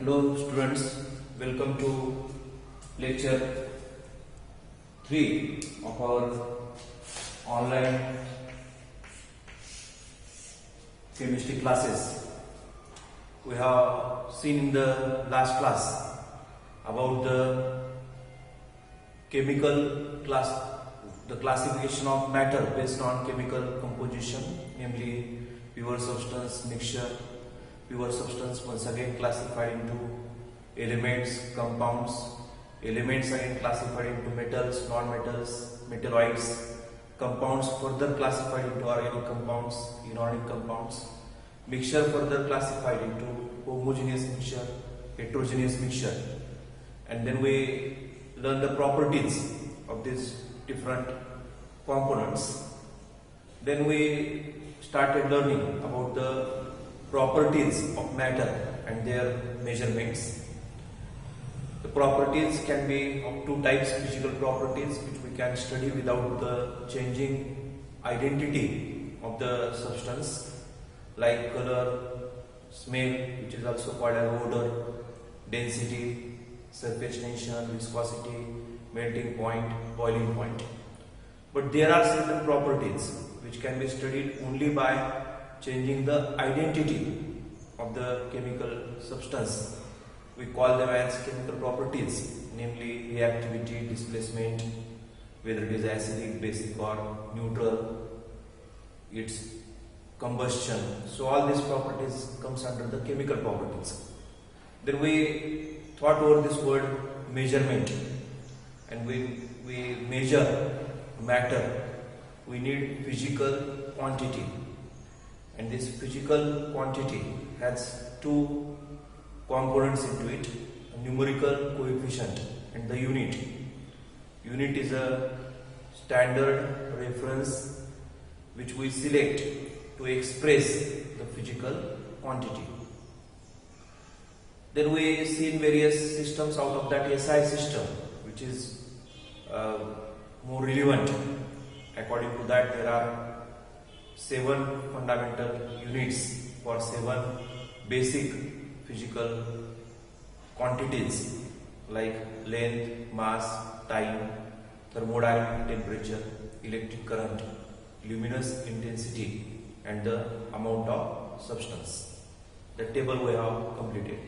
Hello students, welcome to lecture 3 of our online chemistry classes. We have seen in the last class about the chemical class, the classification of matter based on chemical composition, namely pure substance, mixture. Pure substance once again classified into elements, compounds. Elements again classified into metals, non-metals, metalloids. Compounds further classified into organic compounds, inorganic compounds. Mixture further classified into homogeneous mixture, heterogeneous mixture. And then we learn the properties of these different components. Then we started learning about the properties of matter and their measurements. The properties can be of two types: physical properties, which we can study without the changing identity of the substance, like color, smell, which is also called as odor, density, surface tension, viscosity, melting point, boiling point. But there are certain properties which can be studied only by changing the identity of the chemical substance. We call them as chemical properties, namely reactivity, displacement, whether it is acidic, basic or neutral, its combustion. So all these properties comes under the chemical properties. Then we thought over this word measurement, and we measure matter. We need physical quantity. And this physical quantity has two components into it: a numerical coefficient and the unit. Unit is a standard reference which we select to express the physical quantity. Then we see in various systems, out of that SI system, which is more relevant. According to that, there are 7 fundamental units for 7 basic physical quantities like length, mass, time, thermodynamic temperature, electric current, luminous intensity, and the amount of substance. The table we have completed.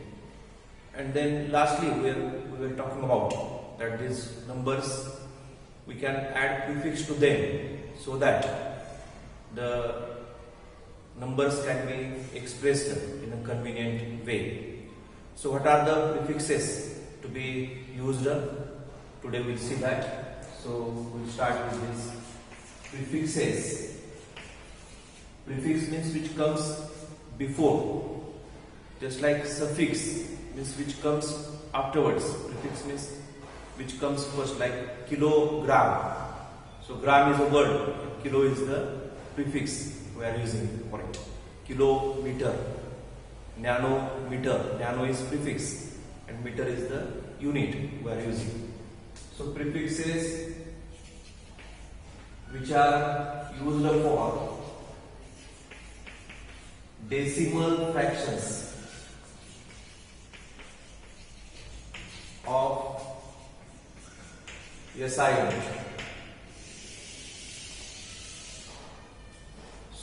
And then lastly we were talking about that these numbers, we can add prefix to them so that the numbers can be expressed in a convenient way. So what are the prefixes to be used? Today we'll see that. So we'll start with these prefixes. Prefix means which comes before, just like suffix means which comes afterwards. Prefix means which comes first, like kilogram. So gram is a word, kilo is the prefix we are using for it. Kilometer, nanometer, nano is prefix and meter is the unit we are using. So prefixes which are used for decimal fractions of SI unit.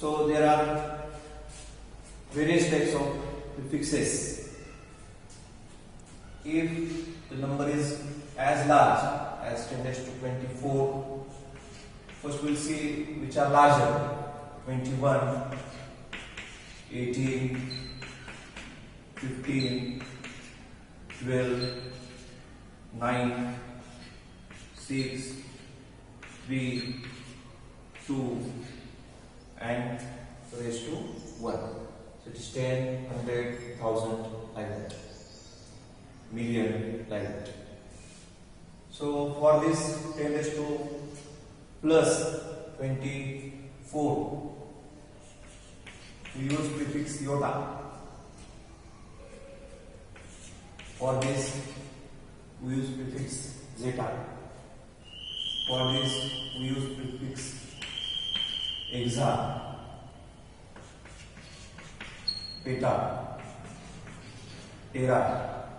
So there are various types of prefixes. If the number is as large as 10 raised to 24, first we'll see which are larger: 21, 18, 15, 12, 9, 6, 3, 2, and raised to 1. So it is 10, 100, 1000, like that. Million, like that. So for this 10 raised to plus 24, we use prefix iota. For this we use prefix zeta. For this we use prefix hexa, peta, tera,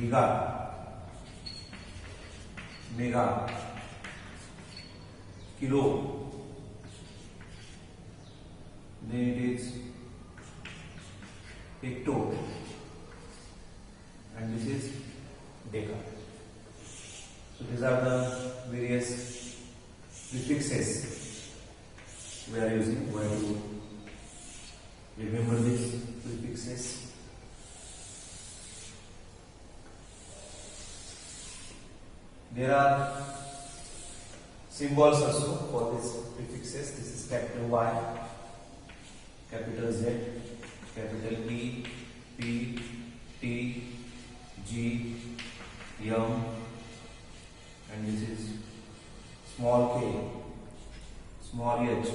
giga, mega, kilo, then it is hecto, and this is deca. So these are the various prefixes we are using. Where to remember these prefixes? There are symbols also for these prefixes. This is capital Y, capital Z, capital E, P, T, G, M, and this is small k, small h,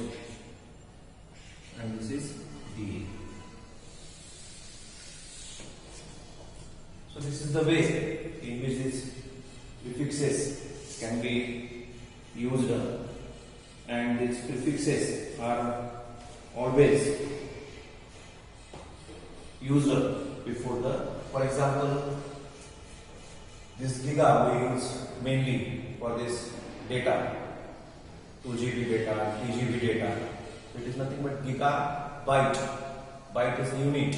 and this is D. So this is the way in which these prefixes can be used, and these prefixes are always used before the, for example, this giga we use mainly for this data, 2 GB data, 3 GB data. So it is nothing but gigabyte. Byte is the unit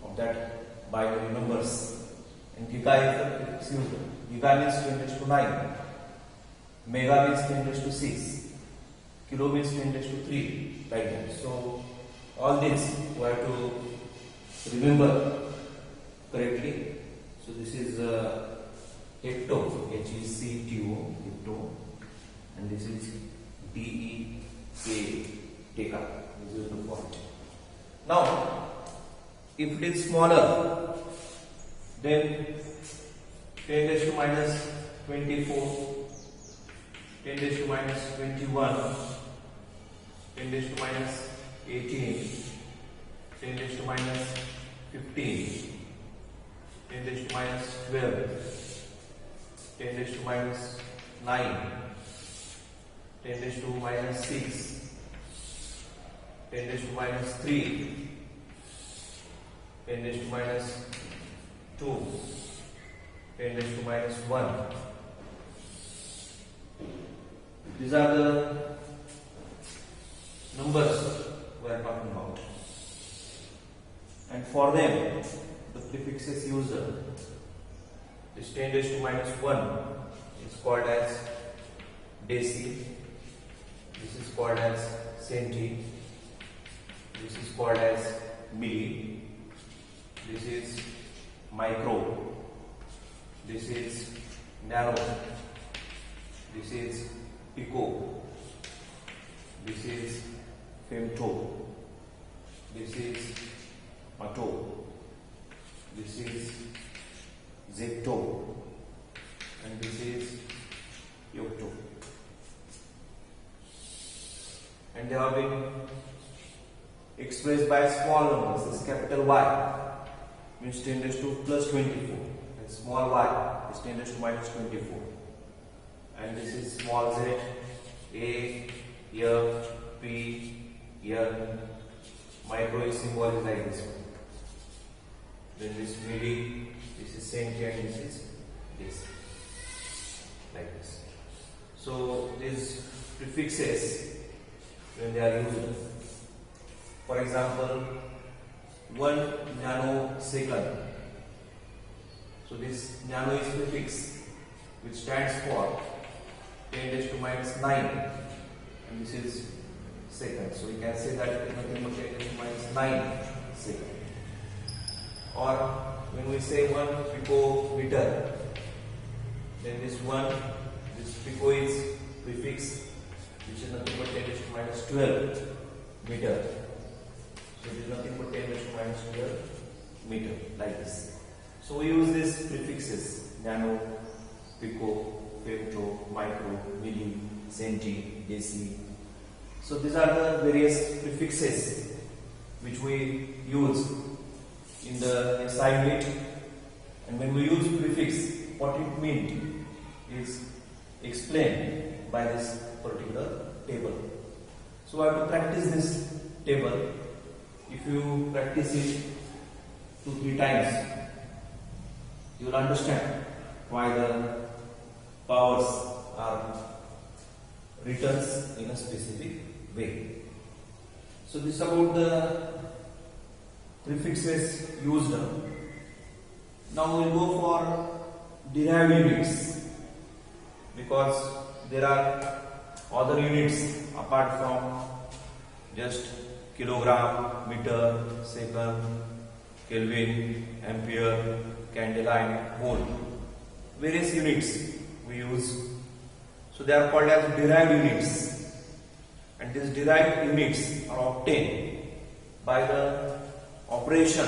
of that binary numbers, and giga is the prefix used. Giga means 10⁻⁹, mega means 10⁻⁶, kilo means 10⁻�3, like that. So all this we have to remember correctly. So this is hecto, H-E-C-T-O, hecto, and this is D-E-K, deca. This is the font. Now, if it is smaller, then 10⁻⁻24, 10⁻⁻21, 10⁻⁻18, 10⁻⁻15, 10⁻⁻12, 10⁻⁹9, 10⁻⁻6, 10⁻⁻3, 10⁻⁻2, 10⁻⁻1. These are the numbers we are talking about, and for them the prefixes used is 10⁻⁻1 is called as deci, this is called as centi, this is called as milli, this is micro, this is nano, this is pico, this is femto, this is atto, this is zecto, and this is yocto. And they have been expressed by small numbers. This capital Y means 10⁻+24, and small y is 10⁻⁻24, and this is small z, A, F, P, N. Micro is symbol is like this one. Then this milli, this is centi, and this is this, like this. So these prefixes, when they are used, for example, 1 nanosecond. So this nano is prefix which stands for 10⁻⁹9, and this is second. So you can say that it is nothing but 10⁻⁹9 second. Or when we say 1 picometer, then this pico is prefix which is nothing but 10⁻⁻12 meter. So it is nothing but 10⁻⁻12 meter, like this. So we use these prefixes: nano, pico, femto, micro, milli, centi, deci. So these are the various prefixes which we use in the SI unit. And when we use prefix, what it means is explained by this particular table. So I have to practice this table. If you practice it 2-3 times, you will understand why the powers are written in a specific way. So this is about the prefixes used. Now we will go for derived units, because there are other units apart from just kilogram, meter, second, Kelvin, ampere, candela and mole. Various units we use. So they are called as derived units, and these derived units are obtained by the operation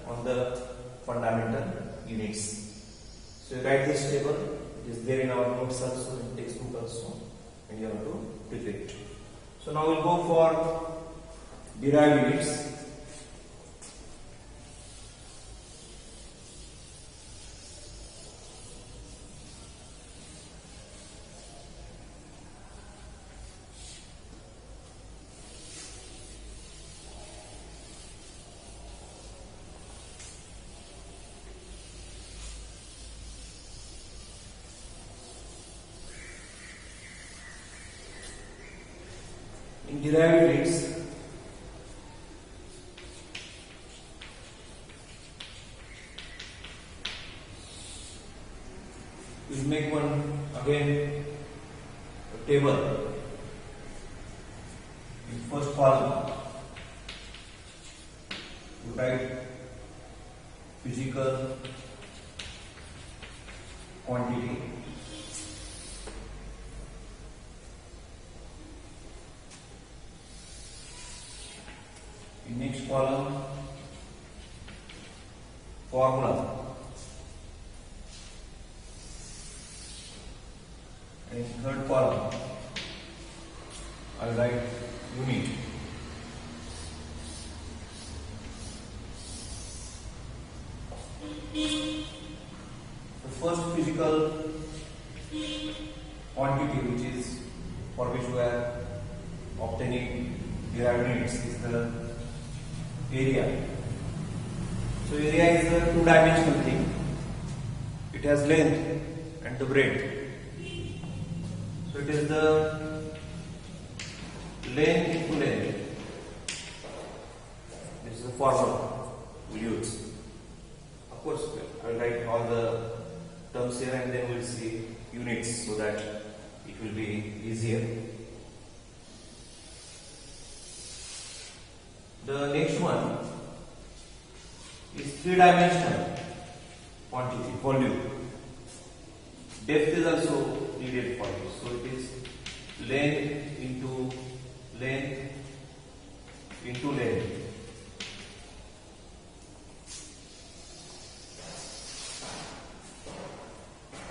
on the fundamental units. So you write this table, it is there in our notes also, in textbook also, and you have to predict. So now we will go for derived units. In derived units, we will make one again a table. In first column, you write physical quantity. In next column, formula, and in third column I will write unit. The first physical quantity, which is for which we are obtaining derived units, is the area. So area is a two-dimensional thing. It has length and the breadth. So it is the length into length. This is the formula we use. Of course, I will write all the terms here and then we will see units so that it will be easier. The next one is three-dimensional quantity, volume. Depth is also needed for it. So it is length into length into length.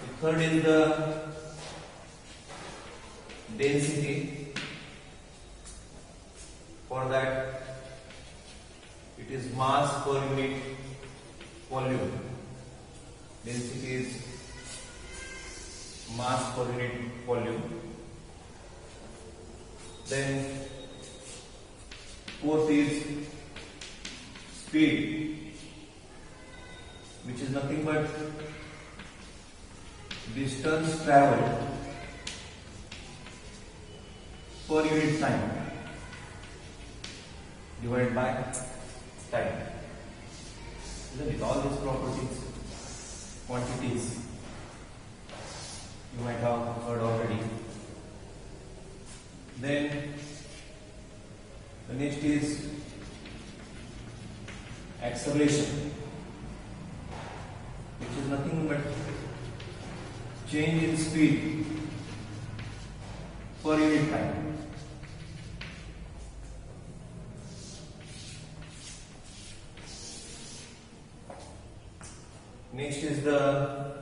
The third is the density. For that, it is mass per unit volume. Density is mass per unit volume. Then fourth is speed, which is nothing but distance traveled per unit time divided by time. Isn't it? All these properties, quantities, you might have heard already. Then the next is acceleration, which is nothing but change in speed per unit time. Next is the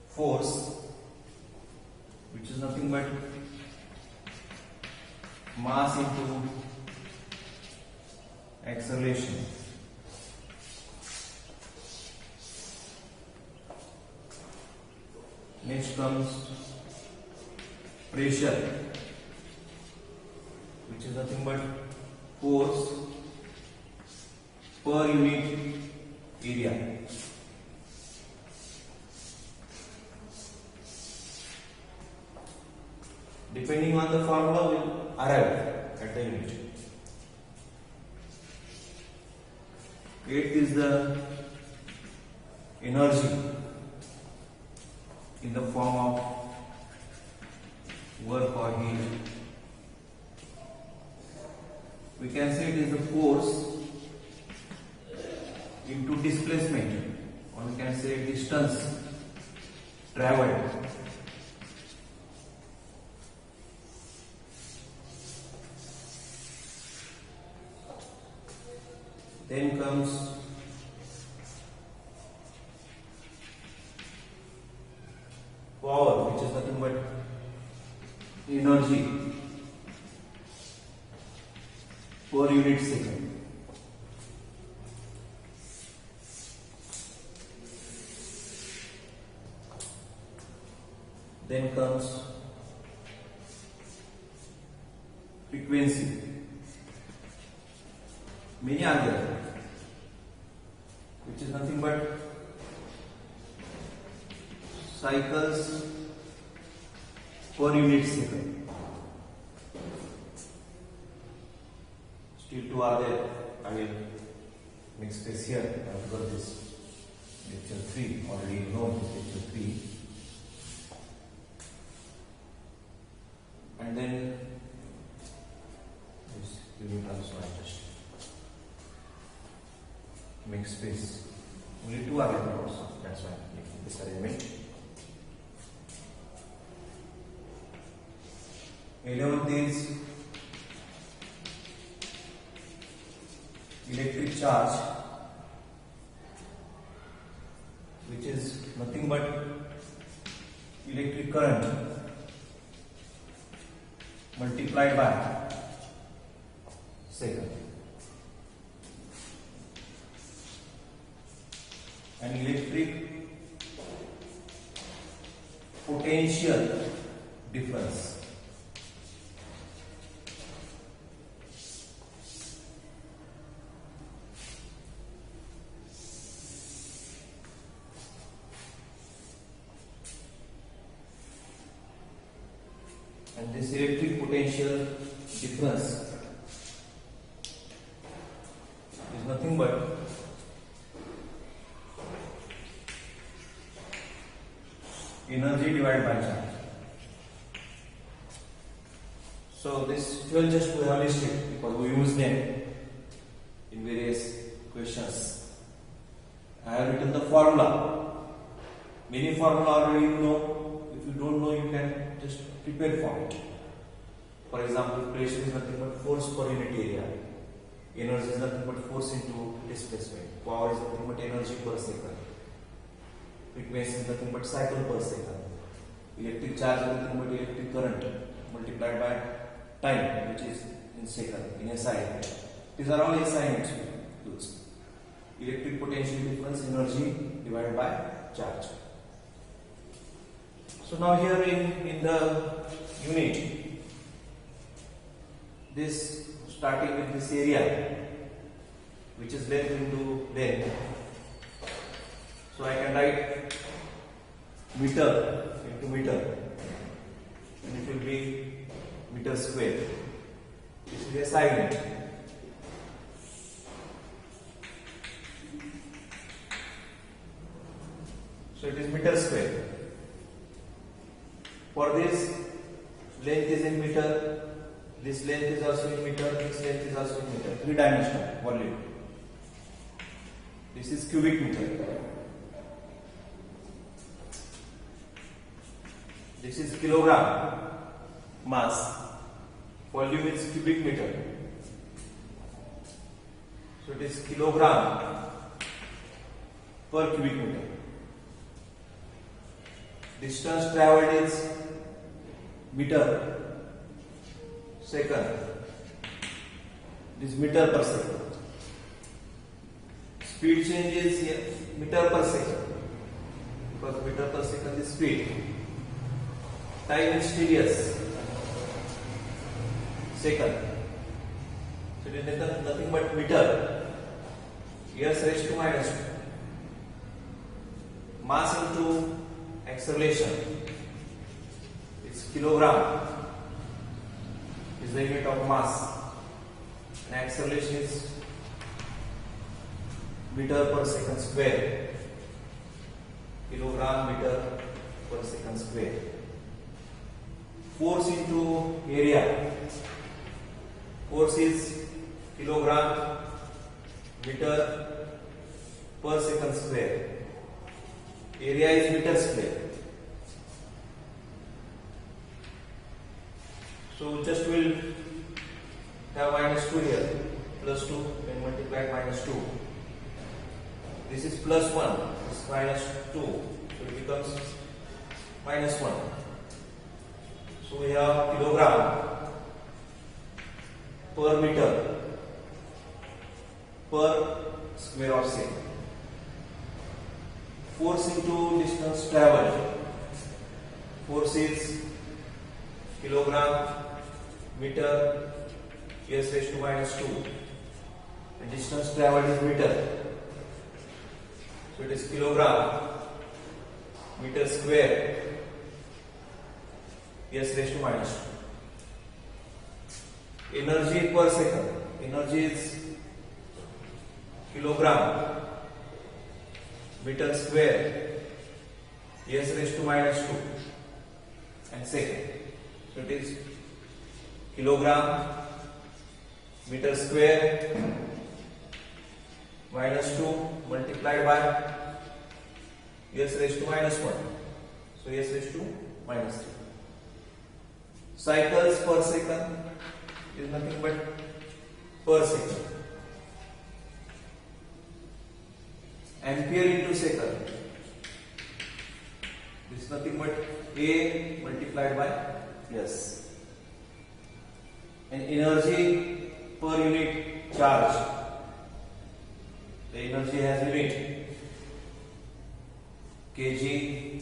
force, which is nothing but mass into acceleration. Next comes pressure, which is nothing but force per unit area. Depending on the formula, we will arrive at the unit. 8 is the energy in the form of work or heat. We can say it is the force into displacement, or we can say distance traveled. Then comes power, which is nothing but energy per unit second. Then comes frequency. Many are there, which is nothing but cycles per unit second. Still 2 are there. I will make space here because this lecture 3 already known is lecture 3. And then this unit also I just make space. Only 2 are there also. That's why I'm making this arrangement. 11th is electric charge, which is nothing but electric current multiplied by second. An electric potential difference. And this electric potential difference is nothing but energy divided by charge. So this 12 just to have listed because we use them in various questions. I have written the formula. Many formula already you know. If you don't know, you can just prepare for it. For example, pressure is nothing but force per unit area. Energy is nothing but force into displacement. Power is nothing but energy per second. Frequency is nothing but cycle per second. Electric charge is nothing but electric current multiplied by time, which is in second, in SI. These are all SI units we use. Electric potential difference, energy divided by charge. So now here in the unit, this starting with this area, which is length into length. So I can write meter into meter, and it will be meter square. This is a SI unit. So it is meter square. For this, length is in meter, this length is also in meter, this length is also in meter, 3-dimensional volume. This is cubic meter. This is kilogram mass, volume is cubic meter. So it is kilogram per cubic meter. Distance traveled is meter second. This meter per second. Speed change is here meter per second, because meter per second is speed. Time is tedious second. So it is nothing but meter. s raised to minus 2. Mass into acceleration is kilogram is the unit of mass, and acceleration is meter per second square, kilogram meter per second square. Force into area, force is kilogram meter per second square, area is meter square. So just we'll have minus 2 here, plus 2 when multiplied minus 2. This is plus 1, this is minus 2, so it becomes minus 1. So we have kilogram per meter per square of second. Force into distance traveled, force is kilogram meter s raised to minus 2, and distance traveled is meter, so it is kilogram meter square s raised to minus 2. Energy per second, energy is kilogram meter square s raised to minus 2 and second, so it is kilogram meter square minus 2 multiplied by s raised to minus 1, so s raised to minus 3. Cycles per second is nothing but per second. Ampere into second, this is nothing but A multiplied by S. And energy per unit charge, the energy has unit kg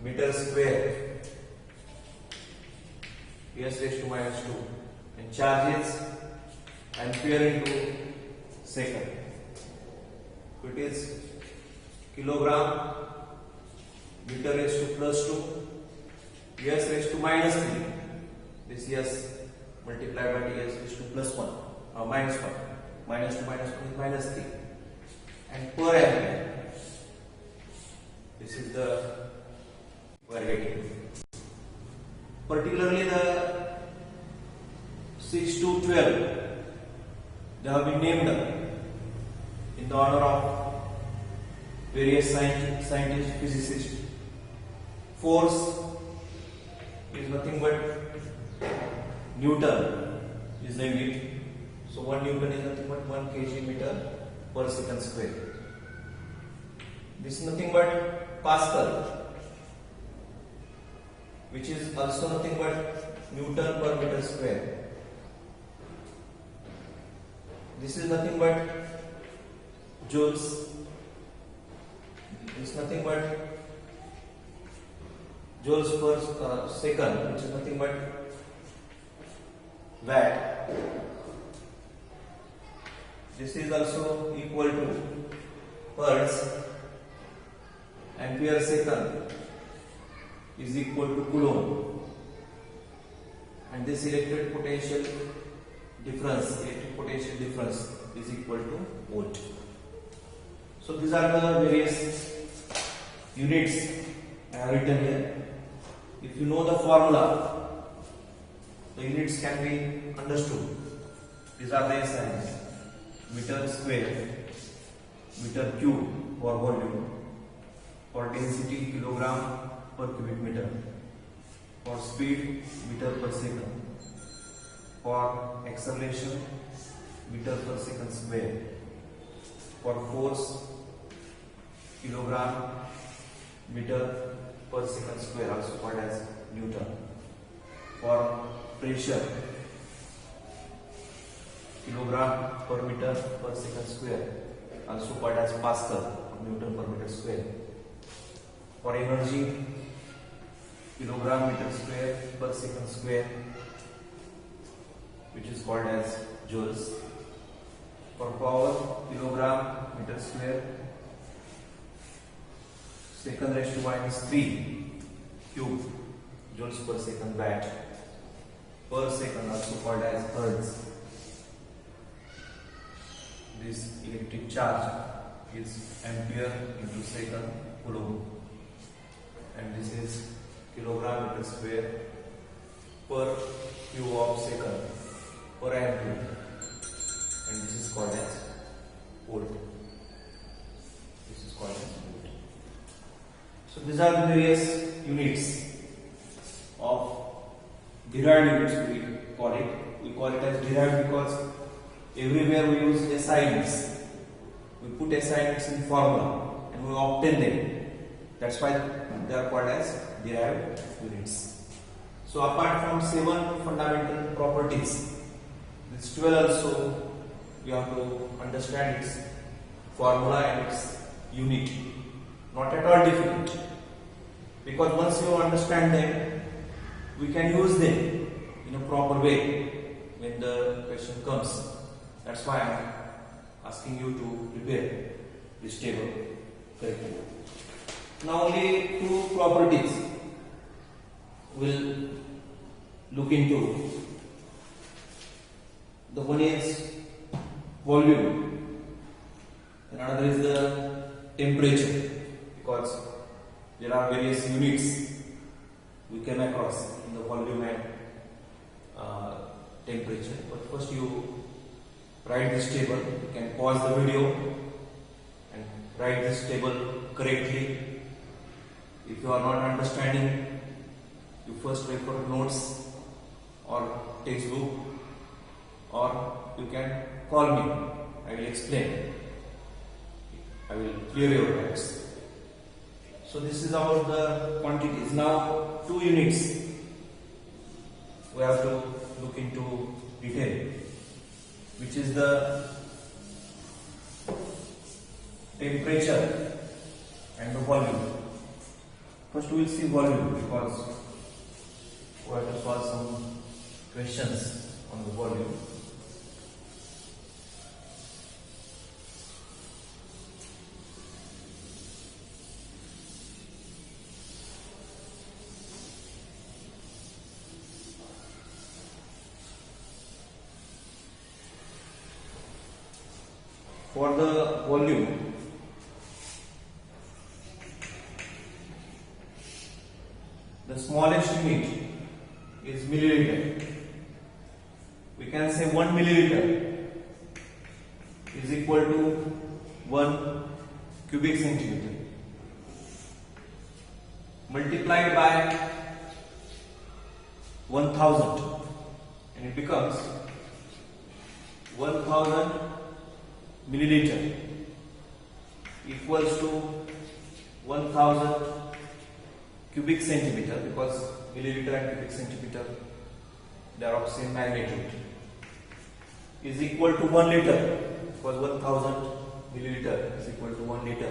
meter square s raised to minus 2, and charge is ampere into second, so it is kilogram meter raised to plus 2 s raised to minus 3, this s multiplied by s raised to plus 1 minus 1, minus 2 minus 1 is minus 3, and per ampere, this is the we are getting. Particularly the 6 to 12, they have been named in the honor of various scientists, physicists. Force is nothing but Newton is the unit. So 1 Newton is nothing but 1 kg meter per second square. This is nothing but Pascal, which is also nothing but Newton per meter square. This is nothing but joules. This is nothing but joules per second, which is nothing but watt. This is also equal to hertz. Ampere second is equal to coulomb, and this electric potential difference is equal to volt. So these are the various units I have written here. If you know the formula, the units can be understood. These are the SIs: meter square, meter cube for volume, for density kilogram per cubic meter, for speed meter per second, for acceleration meter per second square, for force kilogram meter per second square, also called as Newton, for pressure kilogram per meter per second square, also called as Pascal, Newton per meter square, for energy kilogram meter square per second square, which is called as joules. For power, kilogram meter square. Second raised to -3 cube joules per second watt per second, also called as hertz. This electric charge is ampere into second coulomb, and this is kilogram meter square per cube of second per ampere, and this is called as volt. This is called as volt. So these are the various units of derived units. We call it. We call it as derived because everywhere we use SI units. We put SI units in formula and we obtain them. That's why they are called as derived units. So apart from 7 fundamental properties, this 12 also you have to understand its formula and its unit. Not at all difficult, because once you understand them, we can use them in a proper way when the question comes. That's why I am asking you to prepare this table correctly. Now only 2 properties will look into. The one is volume and another is the temperature, because there are various units we came across in the volume and temperature. But first you write this table. You can pause the video and write this table correctly. If you are not understanding, you first refer notes or textbook, or you can call me. I will explain. I will clear your doubts. So this is about the quantities. Now 2 units we have to look into detail, which is the temperature and the volume. First we will see volume, because we have to solve some questions on the volume. For the volume, the smallest unit is milliliter. We can say 1 milliliter is equal to 1 cubic centimeter. Multiplied by 1000 and it becomes 1000 milliliter equals to 1000 cubic centimeter, because milliliter and cubic centimeter, they are of same magnitude, is equal to 1 liter, because 1000 milliliter is equal to 1 liter,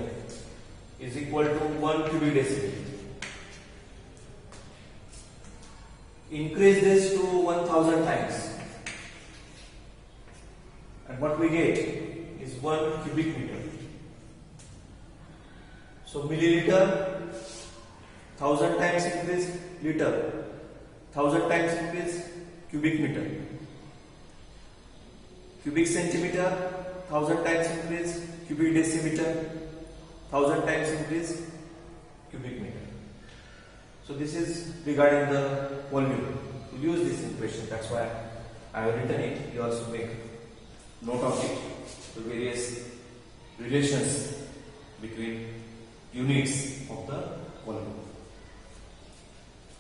is equal to 1 cubic deciliter. Increase this to 1000 times, and what we get is 1 cubic meter. So milliliter, 1000 times increase liter, 1000 times increase cubic meter. Cubic centimeter, 1000 times increase cubic decimeter, 1000 times increase cubic meter. So this is regarding the volume. We'll use this in question. That's why I have written it. You also make note of it. The various relations between units of the volume.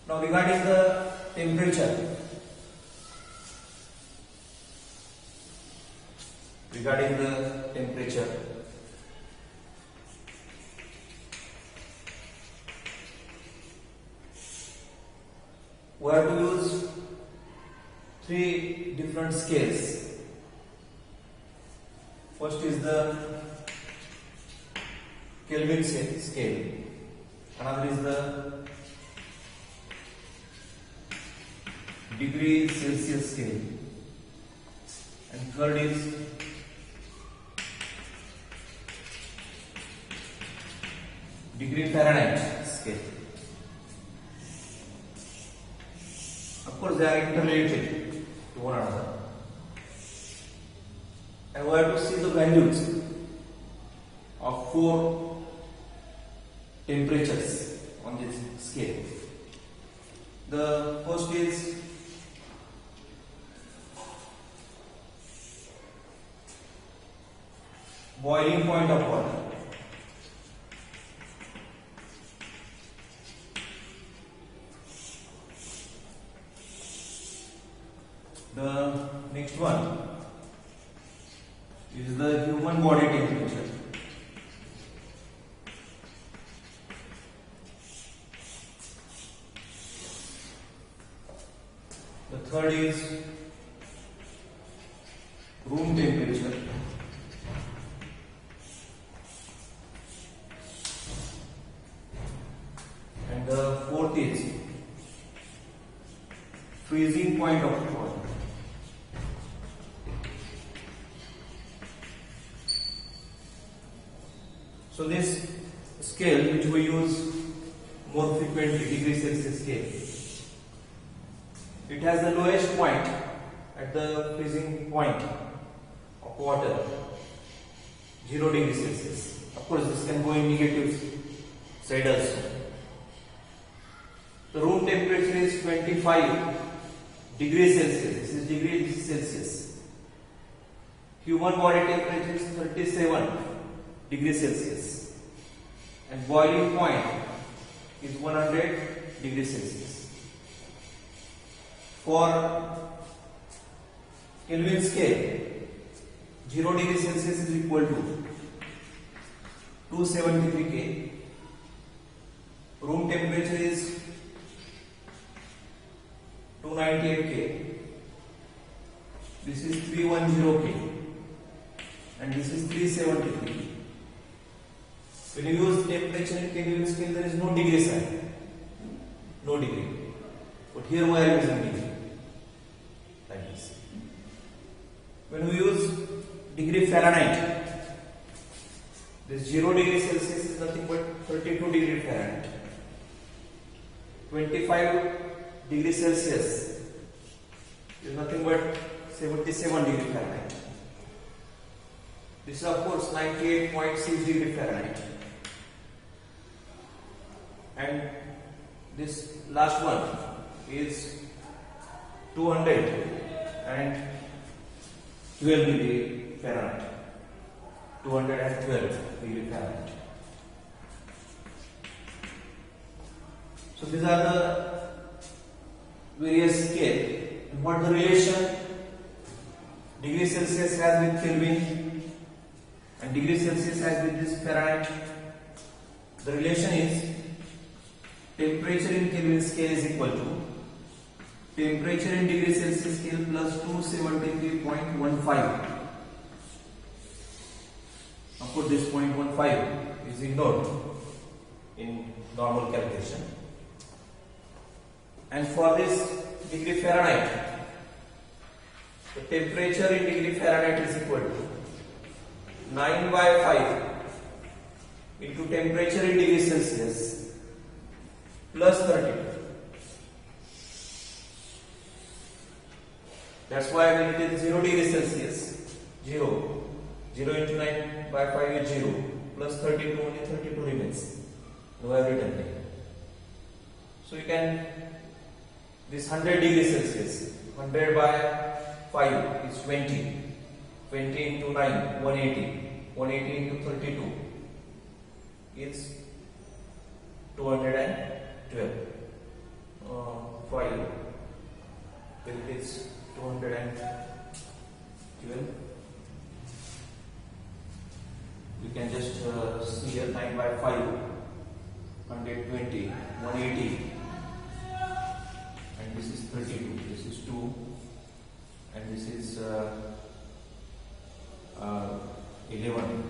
Now regarding the temperature, we have to use 3 different scales. First is the Kelvin scale, another is the degree Celsius scale, and third is degree Fahrenheit scale. Of course, they are interrelated to one another, and we have to see the values of 4 temperatures on this scale. The first is boiling point of water. The next one is the human body temperature. The third is room temperature. And the fourth is freezing point of water. So this scale, which we use more frequently, degree Celsius scale, it has the lowest point at the freezing point of water, 0 degrees Celsius. Of course, this can go in negative side also. The room temperature is 25 degrees Celsius. This is degrees Celsius. Human body temperature is 37 degrees Celsius, and boiling point is 100 degrees Celsius. For Kelvin scale, 0 degrees Celsius is equal to 273 K. Room temperature is 298 K. This is 310 K, and this is 373. When you use temperature in Kelvin scale, there is no degree sign, no degree. But here we are using degree, like this. When we use degree Fahrenheit, this 0 degree Celsius is nothing but 32 degree Fahrenheit. 25 degree Celsius is nothing but 77 degree Fahrenheit. This is of course 98.6 degree Fahrenheit. And this last one is 212 degree Fahrenheit. 212 degree Fahrenheit. So these are the various scale. And what the relation degree Celsius has with Kelvin and degree Celsius has with this Fahrenheit? The relation is temperature in Kelvin scale is equal to temperature in degree Celsius scale plus 273.15. Of course, this 0.15 is ignored in normal calculation. And for this degree Fahrenheit, the temperature in degree Fahrenheit is equal to 9 by 5 into temperature in degree Celsius plus 30. That's why when it is 0 degrees Celsius, 0 into 9 by 5 is 0, plus 32, only 32 remains. No, I have written here. So you can, this 100 degrees Celsius, 100 by 5 is 20. 20 into 9, 180. 180 into 32 is 212. 5. Well, it is 212. You can just see here 9 by 5, 120, 180, and this is 32. This is 2, and this is 11.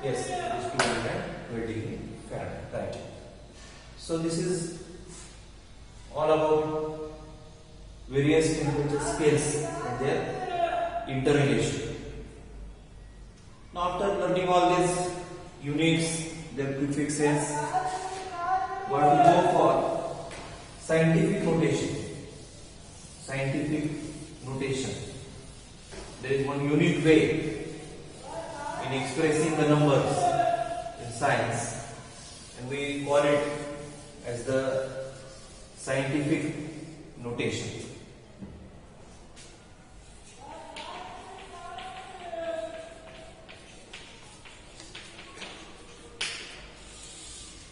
Yes, it is 220 Fahrenheit. Right. So this is all about various temperature scales and their interrelation. Now after learning all these units, their prefixes, we have to go for scientific notation. Scientific notation. There is one unique way in expressing the numbers in science, and we call it as the scientific notation.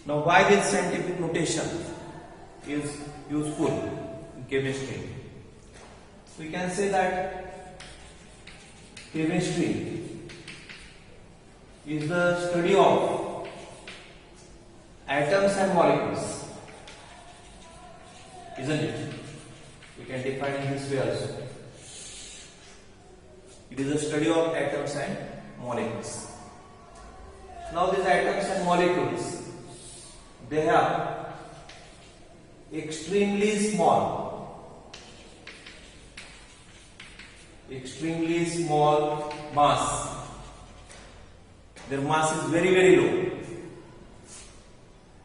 Now, why this scientific notation is useful in chemistry? We can say that chemistry is the study of atoms and molecules, isn't it? We can define in this way also. It is a study of atoms and molecules. Now these atoms and molecules, they have extremely small mass. Their mass is very, very low,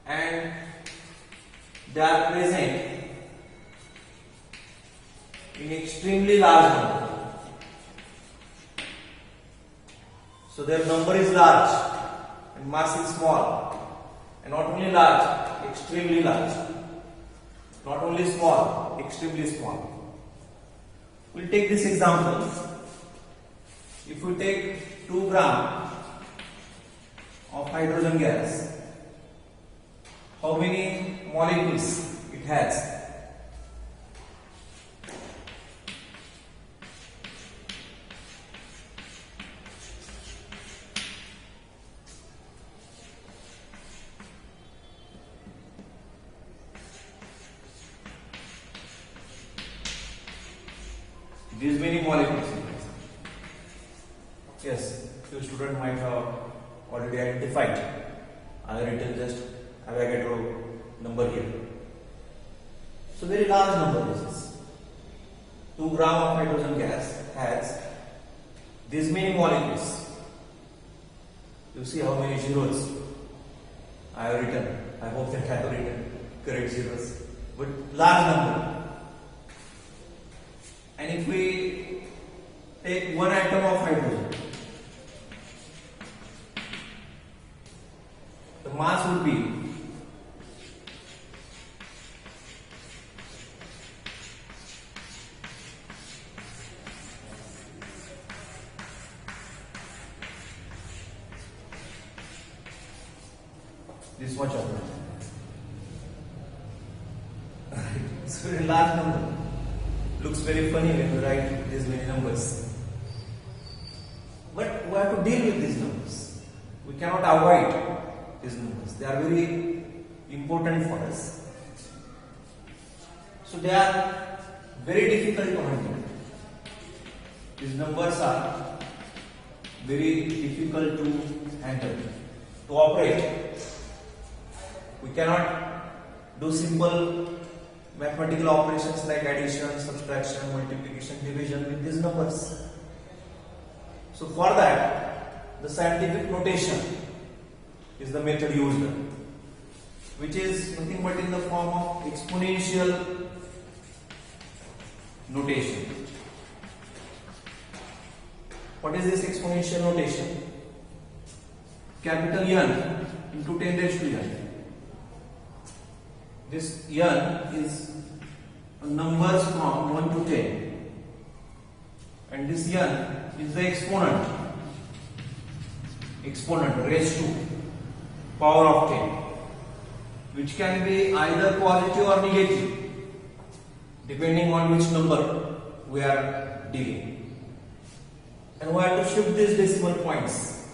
and they are present in extremely large number. So their number is large and mass is small, and not only large, extremely large. Not only small, extremely small. We'll take this example. If we take 2 grams of hydrogen gas, how many molecules it has? These many molecules. Yes, your student might have already identified. I have written just Avogadro number here. So very large number this is. 2 grams of hydrogen gas has these many molecules. You see how many zeros I have written. I hope that I have written correct zeros. But large number. And if we take 1 atom of hydrogen, the mass would be this much of it. It's a very large number. Looks very funny when you write these many numbers. But we have to deal with these numbers. We cannot avoid these numbers. They are very important for us. So they are very difficult to handle. These numbers are very difficult to handle, to operate. We cannot do simple mathematical operations like addition, subtraction, multiplication, division with these numbers. So for that, the scientific notation is the method used, which is nothing but in the form of exponential notation. What is this exponential notation? Capital N into 10 raised to n. This n is numbers from 1 to 10, and this n is the exponent raised to power of 10, which can be either positive or negative depending on which number we are dealing. And we have to shift these decimal points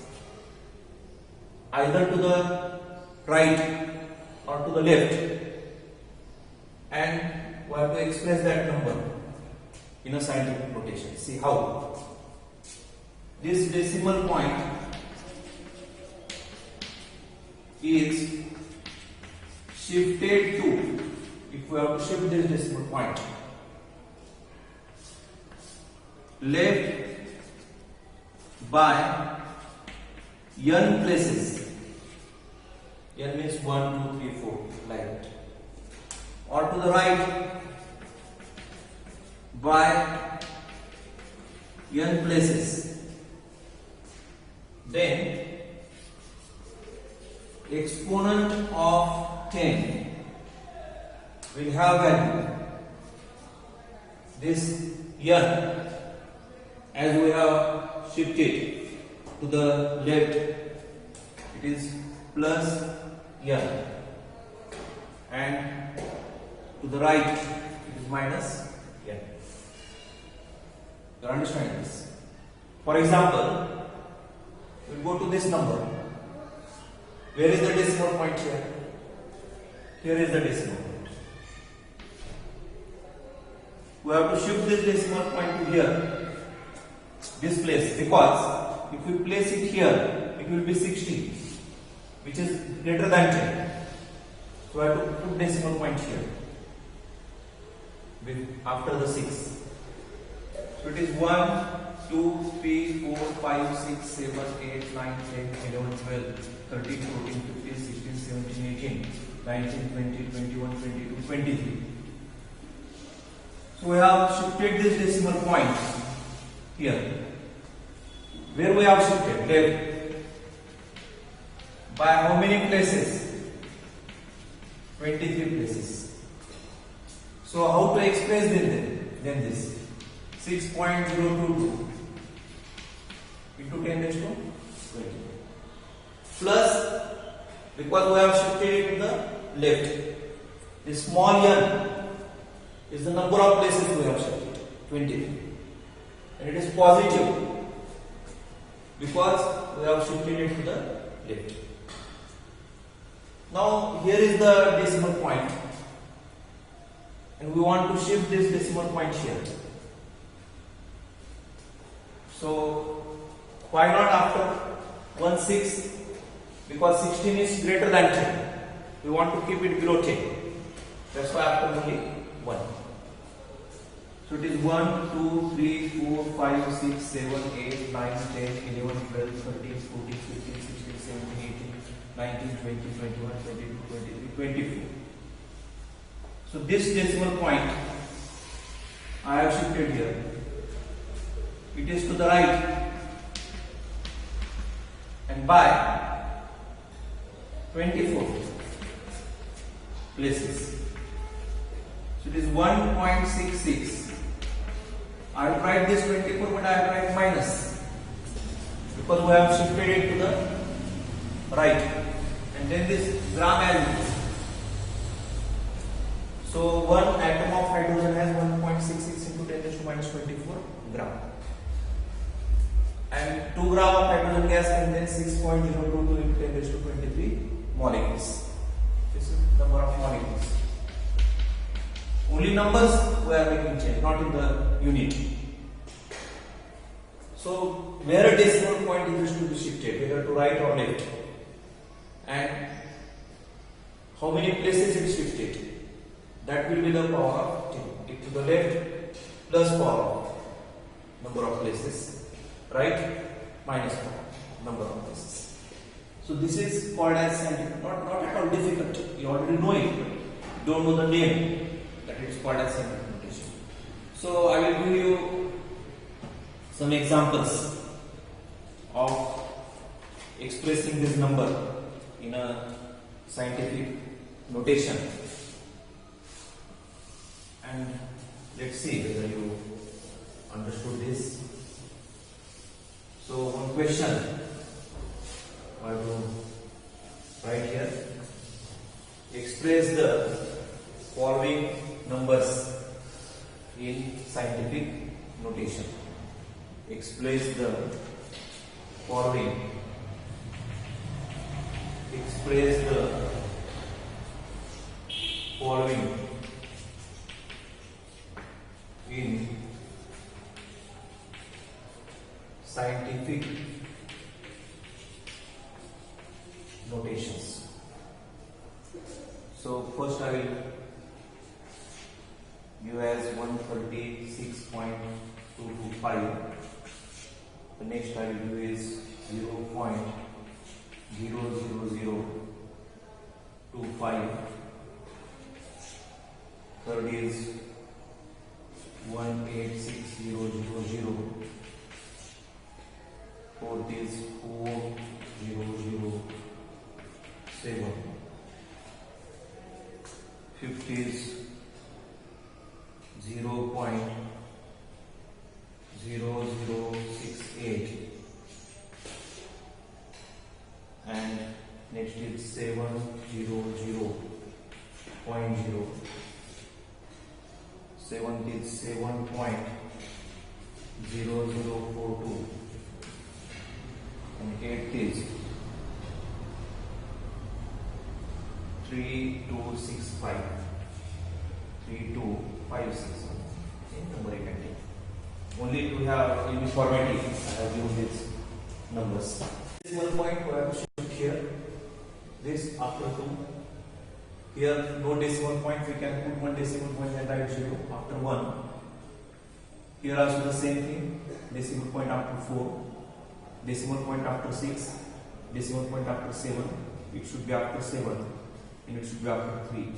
either to the right or to the left, and we have to express that number in a scientific notation. See how this decimal point is shifted to, if we have to shift this decimal point left by n places. N means 1, 2, 3, 4 like that. Or to the right by n places. Then exponent of 10 will have value. This n, as we have shifted to the left, it is plus n, and to the right it is minus n. You understand this? For example, we will go to this number. Where is the decimal point here? Here is the decimal point. We have to shift this decimal point to here, this place, because if we place it here, it will be 60, which is greater than 10. So I have to put decimal point here after the 6. So it is 1, 2, 3, 4, 5, 6, 7, 8, 9, 10, 11, 12, 13, 14, 15, 16, 17, 18, 19, 20, 21, 22, 23. So we have shifted this decimal point here. Where we have shifted? Left. By how many places? 23 places. So how to express then this? 6.022 into 10 raised to 20 plus, because we have shifted it to the left, the small n is the number of places we have shifted, 23, and it is positive because we have shifted it to the left. Now here is the decimal point, and we want to shift this decimal point here. So why not after 1/6? Because 16 is greater than 10. We want to keep it below 10. That's why after only 1. So it is 1, 2, 3, 4, 5, 6, 7, 8, 9, 10, 11, 12, 13, 14, 15, 16, 17, 18, 19, 20, 21, 22, 23, 24. So this decimal point I have shifted here. It is to the right, and by 24 places. So it is 1.66. I will write this 24, but I will write minus because we have shifted it to the right, and then this gram as. So one atom of hydrogen has 1.66 into 10 raised to minus 24 gram. And 2 gram of hydrogen gas contains 6.022 into 10 raised to 23 molecules. This is the number of molecules. Only numbers we are making change, not in the unit. So where a decimal point is to be shifted, whether to right or left, and how many places it is shifted, that will be the power of 10. If to the left, plus power of number of places, right, minus power number of places. So this is called as scientific, not at all difficult. You already know it, but you don't know the name, that it is called as scientific notation. So I will give you some examples of expressing this number in a scientific notation, and let's see whether you understood this. So one question I will write here: express the following numbers in scientific notation. Express the following. Express the following in scientific notations. So first I will give as 136.225 The next I will do is 0.00025. Third is 186000. Fourth is 4007. Fifth is 0.0068, and next is 700.0. Seventh is 7.0042, and eighth is 3265. 3256. Number you can take. Only to have uniformity, I have used these numbers. Decimal point we have to shift here. This after 2. Here no decimal point, we can put one decimal point and write 0 after 1. Here also the same thing. Decimal point after 4. Decimal point after 6. Decimal point after 7. It should be after 7. And it should be after 3.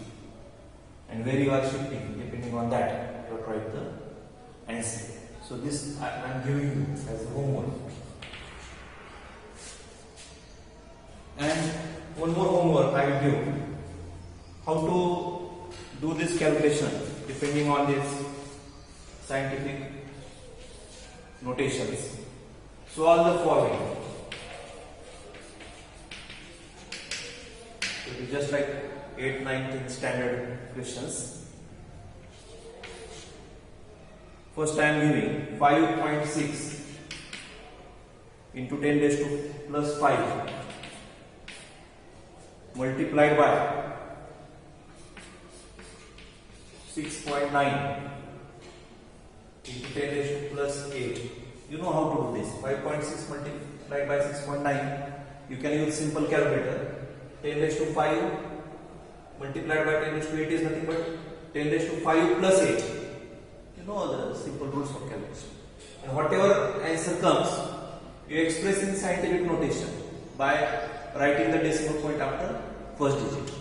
And where you are shifting, depending on that, you have to write the answer. So this I am giving you as a homework. And one more homework I will give. How to do this calculation depending on this scientific notations. Solve the following. It is just like 8, 9, 10 standard questions. First I am giving 5.6 into 10 raised to plus 5 multiplied by 6.9 into 10 raised to plus 8. You know how to do this. 5.6 multiplied by 6.9. You can use simple calculator. 10 raised to 5 multiplied by 10 raised to 8 is nothing but 10 raised to 5 plus 8. You know the simple rules of calculation. And whatever answer comes, you express in scientific notation by writing the decimal point after first digit.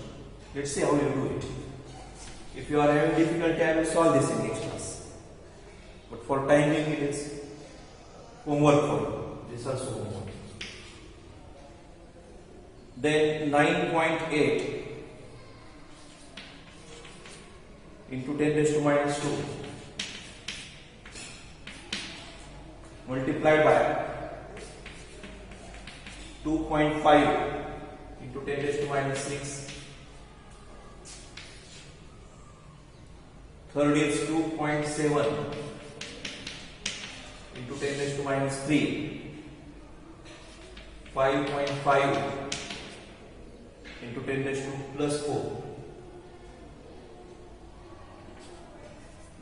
Let's see how you do it. If you are having difficulty, I will solve this in next class. But for time being, it is homework for you. This is also homework. Then 9.8 into 10 raised to minus 2 multiplied by 2.5 into 10 raised to minus 6. Third is 2.7 into 10 raised to minus 3. 5.5 into 10 raised to plus 4.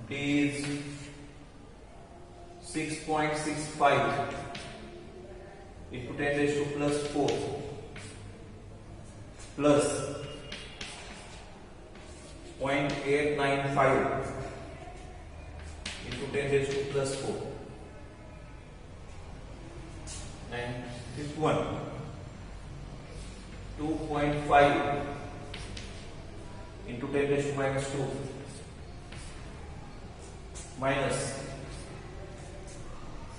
D is 6.65 into 10 raised to plus 4 plus 0.895 into 10 raised to plus 4. And fifth one, 2.5 into 10 raised to minus 2 minus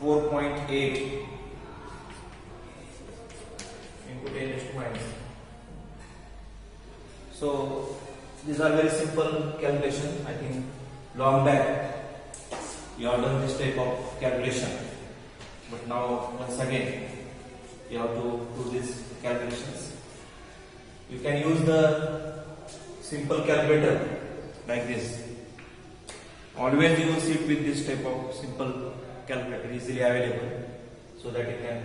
4.8 into 10 raised to minus. So these are very simple calculation. I think long back you have done this type of calculation, but now once again you have to do these calculations. You can use the simple calculator like this. Always you will sit with this type of simple calculator easily available, so that you can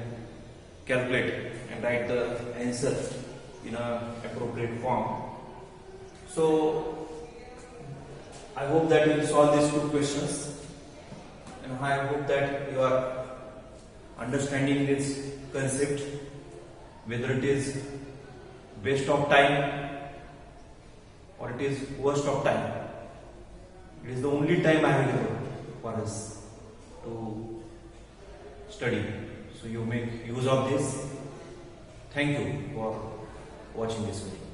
calculate and write the answer in an appropriate form. So I hope that you will solve these two questions, and I hope that you are understanding this concept, whether it is waste of time or it is worst of time. It is the only time available for us to study. So you make use of this. Thank you for watching this video.